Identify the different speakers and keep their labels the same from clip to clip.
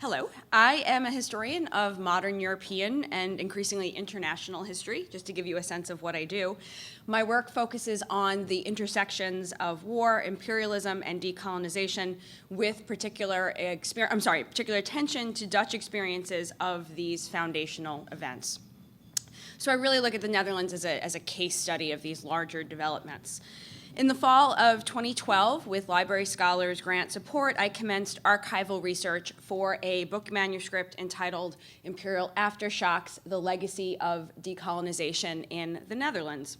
Speaker 1: Hello, I am a historian of modern European and increasingly international history, just to give you a sense of what I do. My work focuses on the intersections of war, imperialism, and decolonization with particular attention to Dutch experiences of these foundational events. So I really look at the Netherlands as a case study of these larger developments. In the fall of 2012, with library scholars' grant support, I commenced archival research for a book manuscript entitled Imperial Aftershocks, the Legacy of Decolonization in the Netherlands.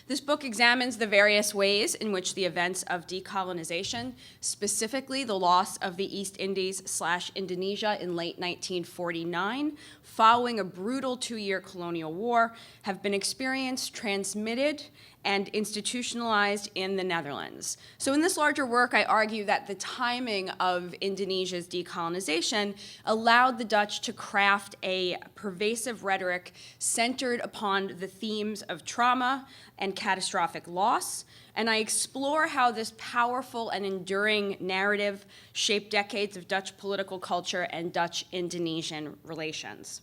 Speaker 1: This book examines the various ways in which the events of decolonization, specifically the loss of the East Indies/Indonesia in late 1949, following a brutal 2-year colonial war, have been experienced, transmitted, and institutionalized in the Netherlands. So in this larger work, I argue that the timing of Indonesia's decolonization allowed the Dutch to craft a pervasive rhetoric centered upon the themes of trauma and catastrophic loss, and I explore how this powerful and enduring narrative shaped decades of Dutch political culture and Dutch-Indonesian relations.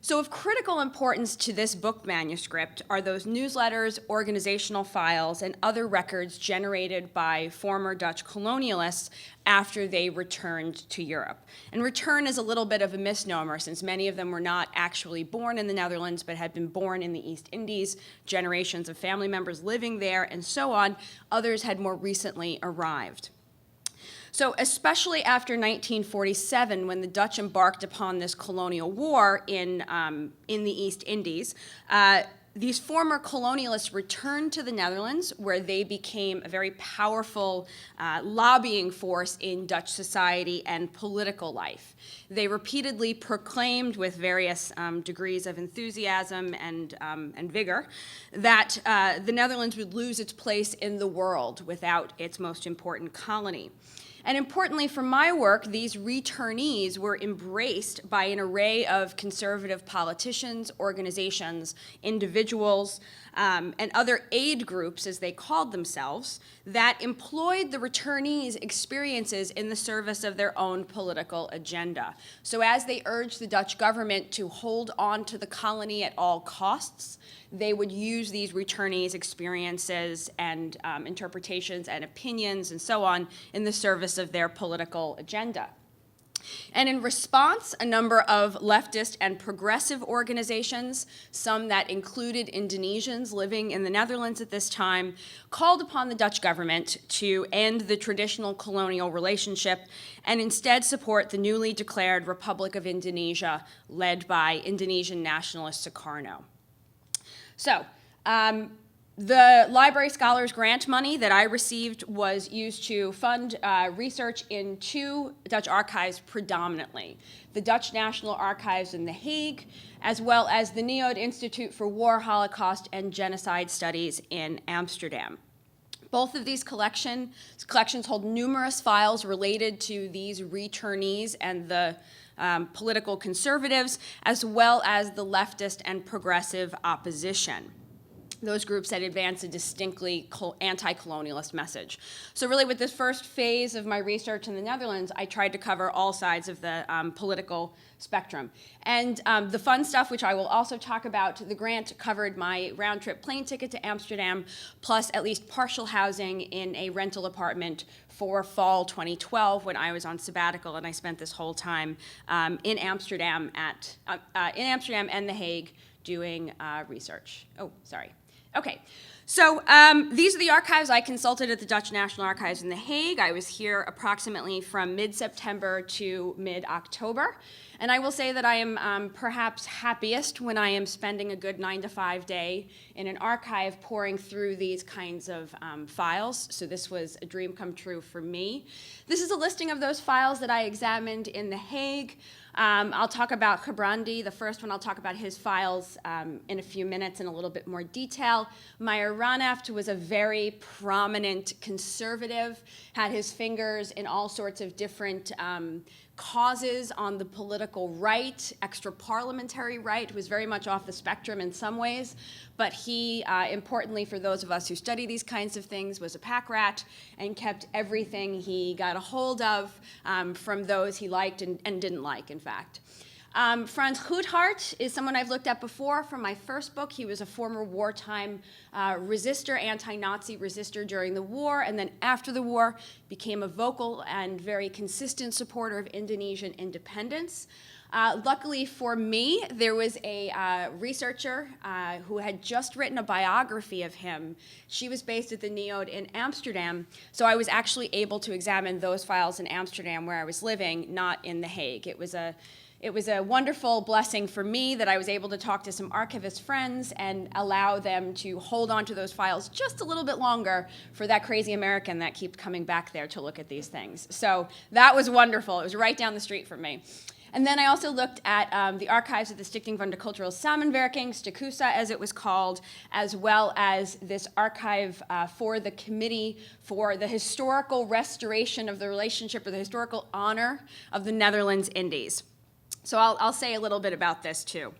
Speaker 1: So of critical importance to this book manuscript are those newsletters, organizational files, and other records generated by former Dutch colonialists after they returned to Europe. And return is a little bit of a misnomer, since many of them were not actually born in the Netherlands, but had been born in the East Indies, generations of family members living there, and so on. Others had more recently arrived. So especially after 1947, when the Dutch embarked upon this colonial war in the East Indies, these former colonialists returned to the Netherlands, where they became a very powerful lobbying force in Dutch society and political life. They repeatedly proclaimed, with various degrees of enthusiasm and vigor, that the Netherlands would lose its place in the world without its most important colony. And importantly for my work, these returnees were embraced by an array of conservative politicians, organizations, individuals, and other aid groups, as they called themselves, that employed the returnees' experiences in the service of their own political agenda. So as they urged the Dutch government to hold on to the colony at all costs, they would use these returnees' experiences and interpretations and opinions and so on in the service of their political agenda. And in response, a number of leftist and progressive organizations, some that included Indonesians living in the Netherlands at this time, called upon the Dutch government to end the traditional colonial relationship and instead support the newly declared Republic of Indonesia, led by Indonesian nationalist Sukarno. So, the Library Scholars Grant money that I received was used to fund research in 2 Dutch archives predominantly: the Dutch National Archives in The Hague, as well as the NIOD Institute for War, Holocaust, and Genocide Studies in Amsterdam. Both of these collections hold numerous files related to these returnees and the political conservatives, as well as the leftist and progressive opposition, those groups that advance a distinctly anti-colonialist message. So really, with this first phase of my research in the Netherlands, I tried to cover all sides of the political spectrum. And the fun stuff, which I will also talk about, the grant covered my round-trip plane ticket to Amsterdam, plus at least partial housing in a rental apartment for fall 2012, when I was on sabbatical, and I spent this whole time in Amsterdam and The Hague doing research. Oh, sorry. Okay, so these are the archives I consulted at the Dutch National Archives in The Hague. I was here approximately from mid-September to mid-October, and I will say that I am perhaps happiest when I am spending a good 9-to-5 day in an archive pouring through these kinds of files. So this was a dream come true for me. This is a listing of those files that I examined in The Hague. I'll talk about Gebrandi, the first one. I'll talk about his files in a few minutes in a little bit more detail. Meyer Raneft was a very prominent conservative, had his fingers in all sorts of different causes on the political right, extra-parliamentary right, was very much off the spectrum in some ways, but he, importantly for those of us who study these kinds of things, was a pack rat and kept everything he got a hold of from those he liked and didn't like, in fact. Franz Goethart is someone I've looked at before from my first book. He was a former wartime resistor, anti-Nazi resistor during the war, and then after the war became a vocal and very consistent supporter of Indonesian independence. Luckily for me, there was a researcher who had just written a biography of him. She was based at the NIOD in Amsterdam, so I was actually able to examine those files in Amsterdam where I was living, not in The Hague. It was a wonderful blessing for me that I was able to talk to some archivist friends and allow them to hold on to those files just a little bit longer for that crazy American that keeps coming back there to look at these things. So that was wonderful. It was right down the street from me. And then I also looked at the archives of the Stichting van de Culturele Samenwerking, STICUSA as it was called, as well as this archive for the Committee for the Historical Restoration of the Relationship or the Historical Honor of the Netherlands Indies. So I'll say a little bit about this too.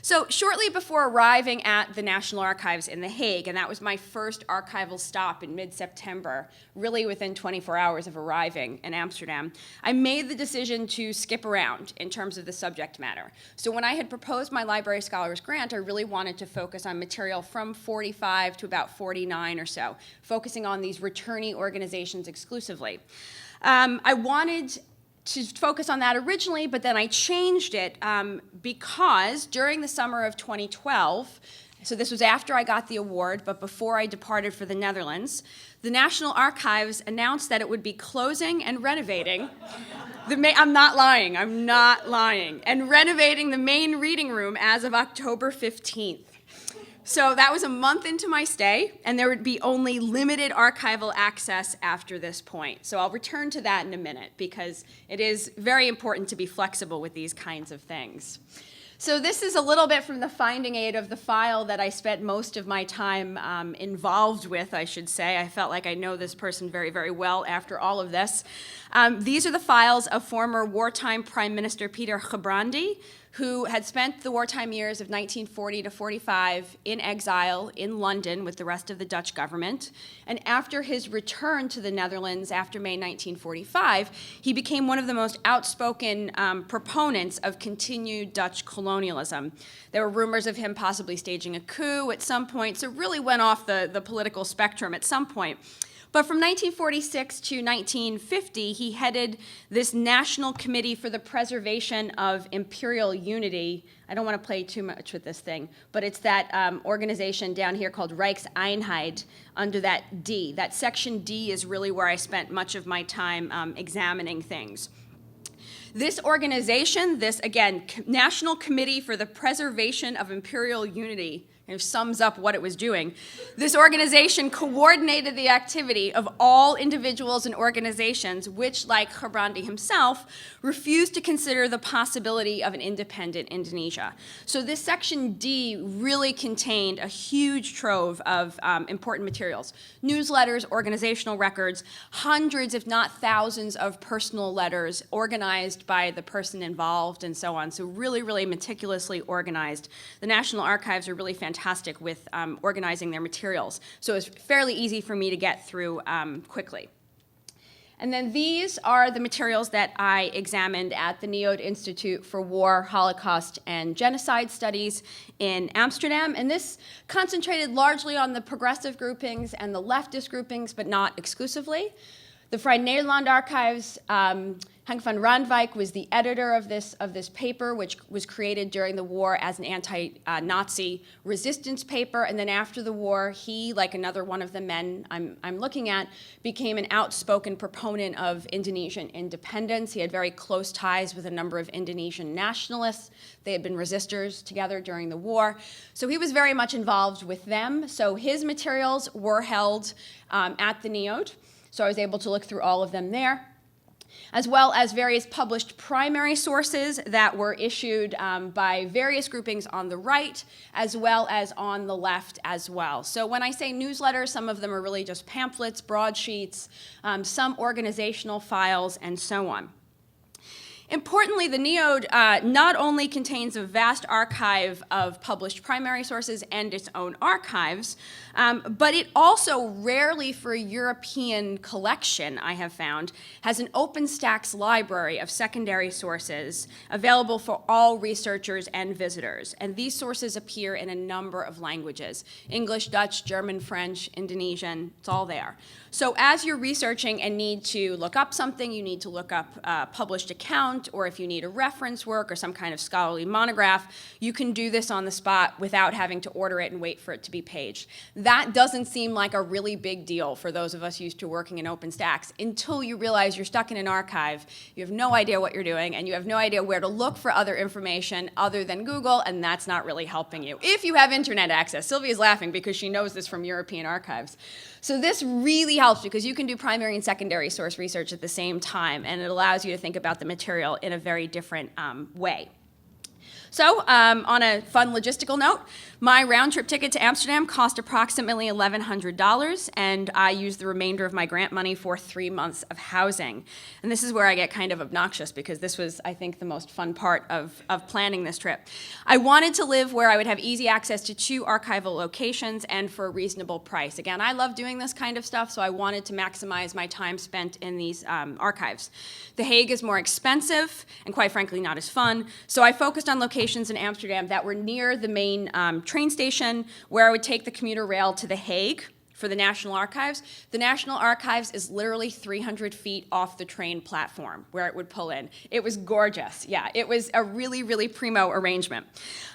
Speaker 1: So shortly before arriving at the National Archives in The Hague, and that was my first archival stop in mid-September, really within 24 hours of arriving in Amsterdam, I made the decision to skip around in terms of the subject matter. So when I had proposed my Library Scholars Grant, I really wanted to focus on material from 45 to about 49 or so, focusing on these returnee organizations exclusively. I wanted to focus on that originally, but then I changed it because during the summer of 2012, so this was after I got the award, but before I departed for the Netherlands, the National Archives announced that it would be closing and renovating. I'm not lying, and renovating the main reading room as of October 15th. So that was a month into my stay, and there would be only limited archival access after this point. So I'll return to that in a minute, because it is very important to be flexible with these kinds of things. So this is a little bit from the finding aid of the file that I spent most of my time involved with, I should say. I felt like I know this person very, very well after all of this. These are the files of former wartime Prime Minister Peter Gebrandi, who had spent the wartime years of 1940 to 45 in exile in London with the rest of the Dutch government. And after his return to the Netherlands after May 1945, he became one of the most outspoken proponents of continued Dutch colonialism. There were rumors of him possibly staging a coup at some point, so really went off the political spectrum at some point. But from 1946 to 1950, he headed this National Committee for the Preservation of Imperial Unity. I don't want to play too much with this thing, but it's that organization down here called Rijkseenheid under that D. That section D is really where I spent much of my time examining things. This organization, this, again, National Committee for the Preservation of Imperial Unity, kind of sums up what it was doing. This organization coordinated the activity of all individuals and organizations which, like Gebrandi himself, refused to consider the possibility of an independent Indonesia. So this section D really contained a huge trove of important materials. Newsletters, organizational records, hundreds if not thousands of personal letters organized by the person involved and so on. So really, really meticulously organized. The National Archives are really fantastic with organizing their materials. So it's fairly easy for me to get through quickly. And then these are the materials that I examined at the NIOD Institute for War, Holocaust, and Genocide Studies in Amsterdam. And this concentrated largely on the progressive groupings and the leftist groupings, but not exclusively. The Vrij Nederland Archives, Henk van Randwijk was the editor of this paper, which was created during the war as an anti-Nazi resistance paper. And then after the war, he, like another one of the men I'm looking at, became an outspoken proponent of Indonesian independence. He had very close ties with a number of Indonesian nationalists. They had been resistors together during the war. So he was very much involved with them. So his materials were held at the NIOD. So I was able to look through all of them there. as well as various published primary sources that were issued by various groupings on the right, as well as on the left as well. So when I say newsletters, some of them are really just pamphlets, broadsheets, some organizational files, and so on. Importantly, the Neode not only contains a vast archive of published primary sources and its own archives, but it also rarely for a European collection, I have found, has an OpenStax library of secondary sources available for all researchers and visitors. And these sources appear in a number of languages: English, Dutch, German, French, Indonesian, it's all there. So as you're researching and need to look up something, you need to look up a published account, or if you need a reference work or some kind of scholarly monograph, you can do this on the spot without having to order it and wait for it to be paged. That doesn't seem like a really big deal for those of us used to working in OpenStax until you realize you're stuck in an archive, you have no idea what you're doing, and you have no idea where to look for other information other than Google, and that's not really helping you. If you have internet access. Sylvia's laughing because she knows this from European archives. So this really helps because you can do primary and secondary source research at the same time, and it allows you to think about the material in a very different way. So on a fun logistical note, my round-trip ticket to Amsterdam cost approximately $1,100, and I used the remainder of my grant money for 3 months of housing. And this is where I get kind of obnoxious because this was, I think, the most fun part of planning this trip. I wanted to live where I would have easy access to 2 archival locations and for a reasonable price. Again, I love doing this kind of stuff, so I wanted to maximize my time spent in these archives. The Hague is more expensive and, quite frankly, not as fun, so I focused on locations in Amsterdam that were near the main train station, where I would take the commuter rail to The Hague for the National Archives. The National Archives is literally 300 feet off the train platform where it would pull in. It was gorgeous. Yeah, it was a really, really primo arrangement.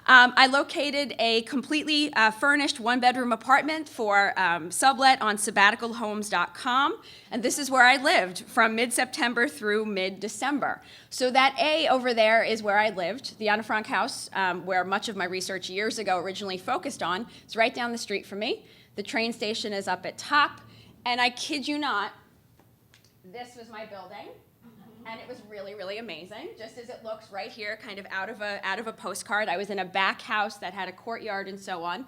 Speaker 1: I located a completely furnished one-bedroom apartment for sublet on sabbaticalhomes.com, and this is where I lived from mid-September through mid-December. So that A over there is where I lived. The Anne Frank house, where much of my research years ago originally focused on, is right down the street from me. The train station is up at top, and I kid you not, this was my building, and it was really, really amazing, just as it looks right here, kind of out of a postcard. I was in a back house that had a courtyard and so on.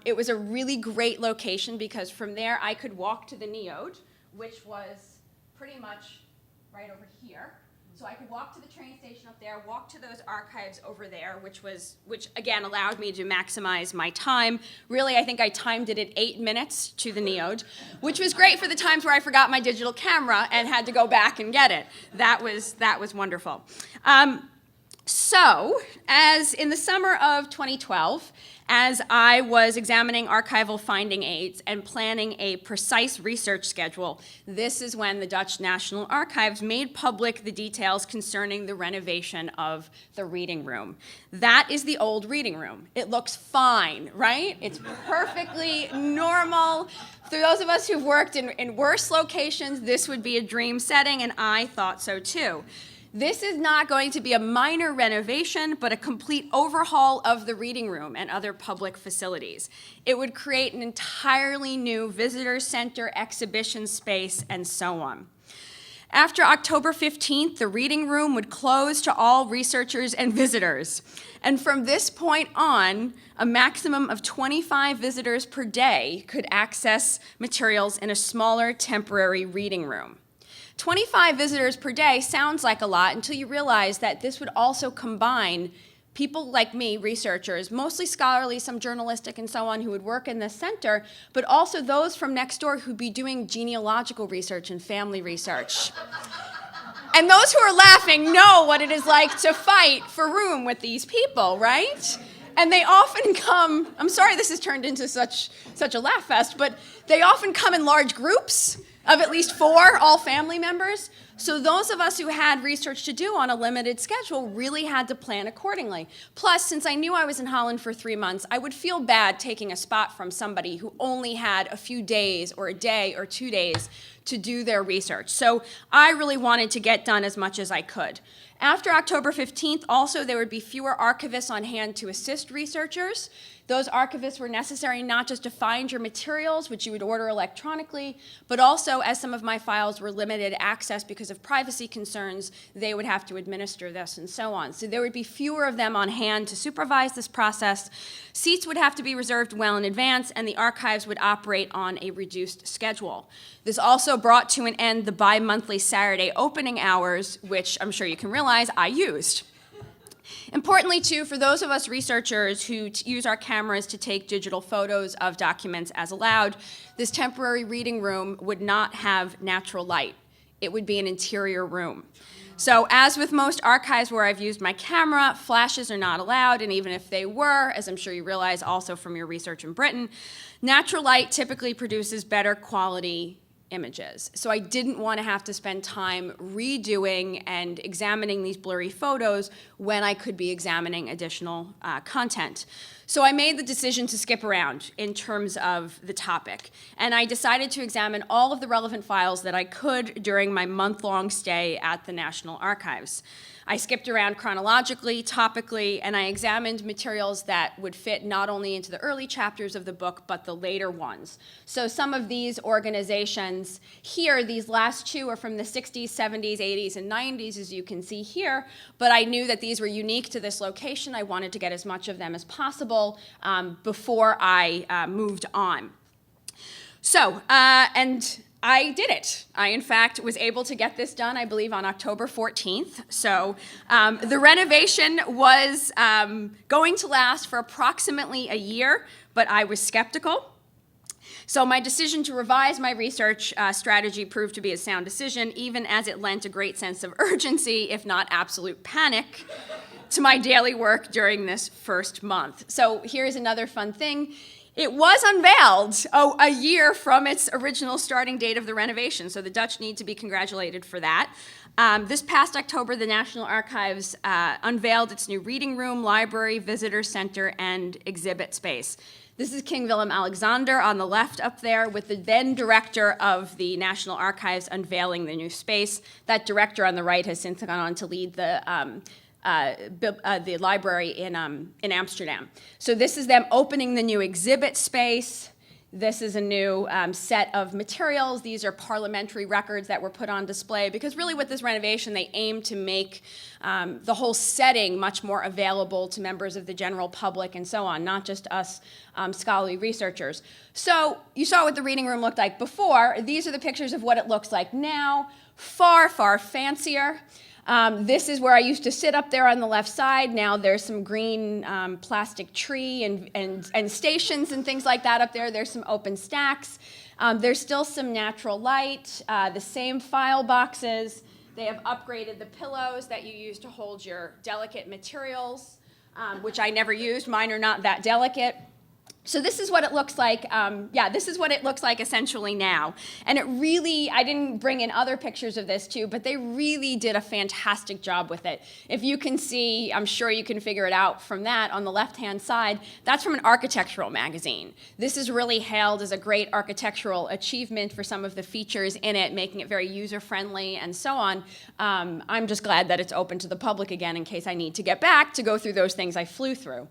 Speaker 1: It was a really great location because from there I could walk to the Neode, which was pretty much right over here. So I could walk to the train station up there, walk to those archives over there, which again allowed me to maximize my time. Really, I think I timed it at 8 minutes to the Neode, which was great for the times where I forgot my digital camera and had to go back and get it. That was wonderful. So, as in the summer of 2012, as I was examining archival finding aids and planning a precise research schedule, this is when the Dutch National Archives made public the details concerning the renovation of the reading room. That is the old reading room. It looks fine, right? It's perfectly normal. For those of us who've worked in worse locations, this would be a dream setting, and I thought so too. This is not going to be a minor renovation, but a complete overhaul of the reading room and other public facilities. It would create an entirely new visitor center, exhibition space, and so on. After October 15th, the reading room would close to all researchers and visitors. And from this point on, a maximum of 25 visitors per day could access materials in a smaller temporary reading room. 25 visitors per day sounds like a lot until you realize that this would also combine people like me, researchers, mostly scholarly, some journalistic and so on, who would work in the center, but also those from next door who'd be doing genealogical research and family research. And those who are laughing know what it is like to fight for room with these people, right? And they often come, I'm sorry this has turned into such a laugh fest, but they often come in large groups of at least 4, all family members. So those of us who had research to do on a limited schedule really had to plan accordingly. Plus, since I knew I was in Holland for 3 months, I would feel bad taking a spot from somebody who only had a few days or a day or 2 days to do their research. So I really wanted to get done as much as I could. After October 15th, also, there would be fewer archivists on hand to assist researchers. Those archivists were necessary not just to find your materials, which you would order electronically, but also, as some of my files were limited access because because of privacy concerns, they would have to administer this and so on. So there would be fewer of them on hand to supervise this process. Seats would have to be reserved well in advance, and the archives would operate on a reduced schedule. This also brought to an end the bi-monthly Saturday opening hours, which I'm sure you can realize I used. Importantly, too, for those of us researchers who use our cameras to take digital photos of documents as allowed, this temporary reading room would not have natural light. It would be an interior room. So as with most archives where I've used my camera, flashes are not allowed, and even if they were, as I'm sure you realize also from your research in Britain, natural light typically produces better quality images. So I didn't want to have to spend time redoing and examining these blurry photos when I could be examining additional content. So I made the decision to skip around in terms of the topic. And I decided to examine all of the relevant files that I could during my month-long stay at the National Archives. I skipped around chronologically, topically, and I examined materials that would fit not only into the early chapters of the book, but the later ones. So some of these organizations here, these last two are from the 60s, 70s, 80s, and 90s, as you can see here, but I knew that these were unique to this location. I wanted to get as much of them as possible before I moved on. So, and I did it. I, in fact, was able to get this done, I believe, on October 14th. So the renovation was going to last for approximately a year, but I was skeptical. So my decision to revise my research strategy proved to be a sound decision, even as it lent a great sense of urgency, if not absolute panic, to my daily work during this first month. So here's another fun thing. It was unveiled a year from its original starting date of the renovation, so the Dutch need to be congratulated for that. This past October, the National Archives unveiled its new reading room, library, visitor center, and exhibit space. This is King Willem-Alexander on the left up there, with the then director of the National Archives unveiling the new space. That director on the right has since gone on to lead the library in Amsterdam. So this is them opening the new exhibit space. This is a new set of materials. These are parliamentary records that were put on display, because really with this renovation, they aim to make the whole setting much more available to members of the general public and so on, not just us scholarly researchers. So you saw what the reading room looked like before. These are the pictures of what it looks like now. Far, far fancier. This is where I used to sit up there on the left side. Now there's some green plastic tree and stations and things like that up there. There's some open stacks. There's still some natural light, the same file boxes. They have upgraded the pillows that you use to hold your delicate materials, which I never used. Mine are not that delicate. So this is what it looks like. This is what it looks like essentially now. And it really, I didn't bring in other pictures of this too, but they really did a fantastic job with it. If you can see, I'm sure you can figure it out from that on the left-hand side, that's from an architectural magazine. This is really hailed as a great architectural achievement for some of the features in it, making it very user-friendly and so on. I'm just glad that it's open to the public again in case I need to get back to go through those things I flew through.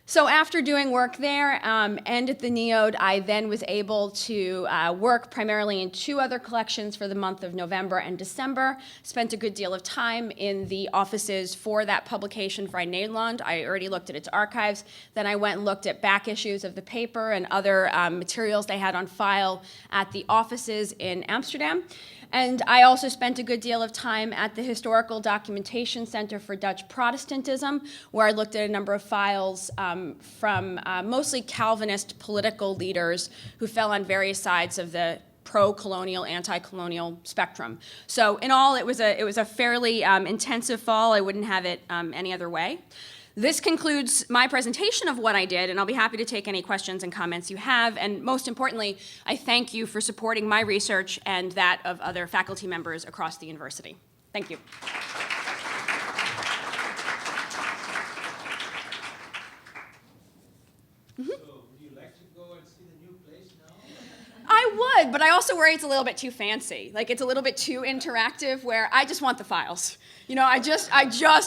Speaker 1: So after doing work there and at the NEOD, I then was able to work primarily in two other collections for the month of November and December. Spent a good deal of time in the offices for that publication, Vrij Nederland. I already looked at its archives. Then I went and looked at back issues of the paper and other materials they had on file at the offices in Amsterdam. And I also spent a good deal of time at the Historical Documentation Center for Dutch Protestantism, where I looked at a number of files from mostly Calvinist political leaders who fell on various sides of the pro-colonial, anti-colonial spectrum. So in all, it was a fairly intensive fall. I wouldn't have it any other way. This concludes my presentation of what I did, and I'll be happy to take any questions and comments you have. And most importantly, I thank you for supporting my research and that of other faculty members across the university. Thank you.
Speaker 2: So would you like to go and see the new place now?
Speaker 1: I would, but I also also worry it's a little bit too fancy. Like it's a little bit too interactive where I just want the files. You know, I just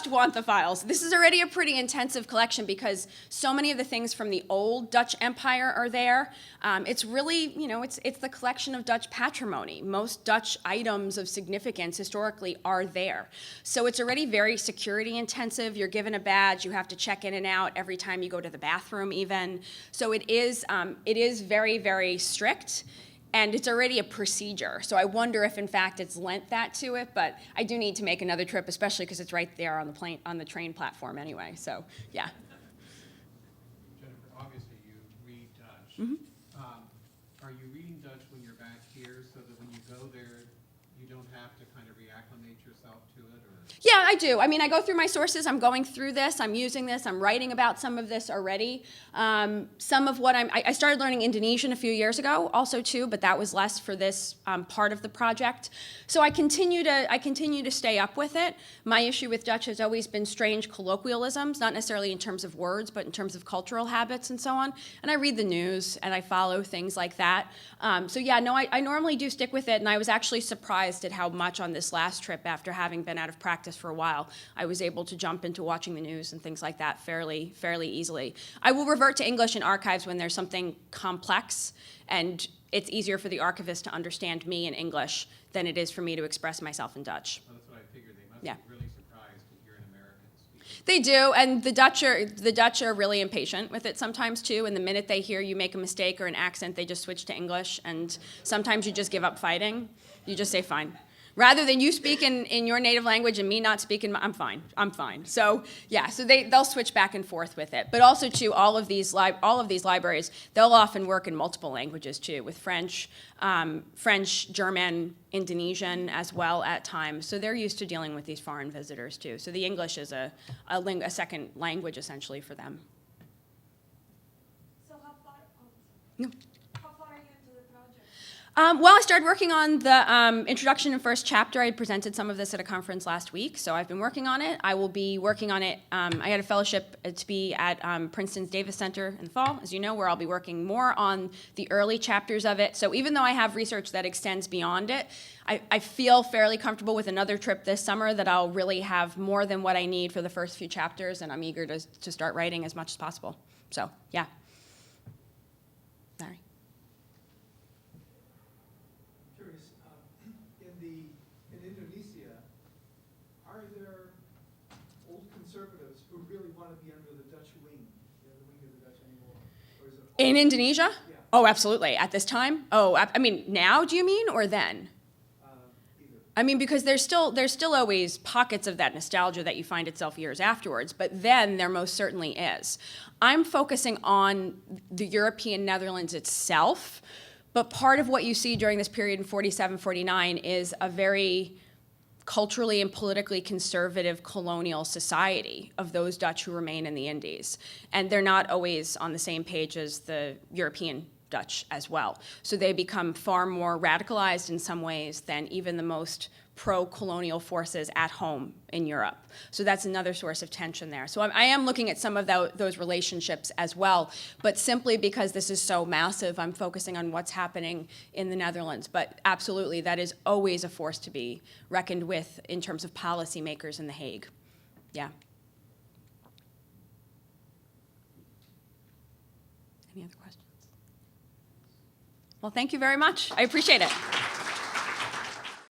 Speaker 1: want the files. This is already a pretty intensive collection because so many of the things from the old Dutch Empire are there. It's really, you know, it's the collection of Dutch patrimony. Most Dutch items of significance historically are there. So it's already very security intensive. You're given a badge. You have to check in and out every time you go to the bathroom even. So it is very, very strict. And it's already a procedure. So I wonder if, in fact, it's lent that to it. But I do need to make another trip, especially because it's right there on the train platform anyway. So, yeah.
Speaker 2: Jennifer, obviously you read Dutch.
Speaker 1: Mm-hmm.
Speaker 2: Are you reading Dutch when you're back here so that when you go there, you don't have to kind of reacclimate yourself to it? Or?
Speaker 1: Yeah, I do. I mean, I go through my sources. I'm going through this. I'm using this. I'm writing about some of this already. Some of what I started learning Indonesian a few years ago also too, but that was less for this part of the project. So I continue to stay up with it. My issue with Dutch has always been strange colloquialisms, not necessarily in terms of words, but in terms of cultural habits and so on. And I read the news and I follow things like that. So yeah, no, I normally do stick with it, and I was actually surprised at how much on this last trip, after having been out of practice for a while, I was able to jump into watching the news and things like that fairly easily. I will revert to English in archives when there's something complex, and it's easier for the archivist to understand me in English than it is for me to express myself in Dutch.
Speaker 2: Well, that's what I figured. They must
Speaker 1: Yeah.
Speaker 2: be really surprised to hear an American speak.
Speaker 1: They do, and the Dutch are really impatient with it sometimes too, and the minute they hear you make a mistake or an accent, they just switch to English, and sometimes you just give up fighting. You just say fine. Rather than you speak in your native language and me not speaking, I'm fine. So yeah, so they'll switch back and forth with it. But also too, all of these libraries, they'll often work in multiple languages too, with French, German, Indonesian as well at times. So they're used to dealing with these foreign visitors too. So the English is a second language essentially for them.
Speaker 3: So how far?
Speaker 1: No.
Speaker 3: How far are you into the project?
Speaker 1: Well, I started working on the introduction and first chapter. I presented some of this at a conference last week, so I've been working on it. I will be working on it. I had a fellowship to be at Princeton's Davis Center in the fall, as you know, where I'll be working more on the early chapters of it. So even though I have research that extends beyond it, I feel fairly comfortable with another trip this summer that I'll really have more than what I need for the first few chapters, and I'm eager to start writing as much as possible. So, yeah. Larry.
Speaker 4: In Indonesia, are there old conservatives who really want to be under the Dutch wing, the wing of the Dutch anymore? Or is it
Speaker 1: In Indonesia?
Speaker 4: Yeah.
Speaker 1: Oh, absolutely. At this time? Oh, I mean, now do you mean, or then?
Speaker 4: either?
Speaker 1: I mean, because there's still always pockets of that nostalgia that you find itself years afterwards, but then there most certainly is. I'm focusing on the European Netherlands itself, but part of what you see during this period in 47, 49 is a very culturally and politically conservative colonial society of those Dutch who remain in the Indies. And they're not always on the same page as the European Dutch as well. So they become far more radicalized in some ways than even the most pro-colonial forces at home in Europe. So that's another source of tension there. So I am looking at some of those relationships as well, but simply because this is so massive, I'm focusing on what's happening in the Netherlands. But absolutely, that is always a force to be reckoned with in terms of policymakers in The Hague. Yeah. Any other questions? Well, thank you very much. I appreciate it.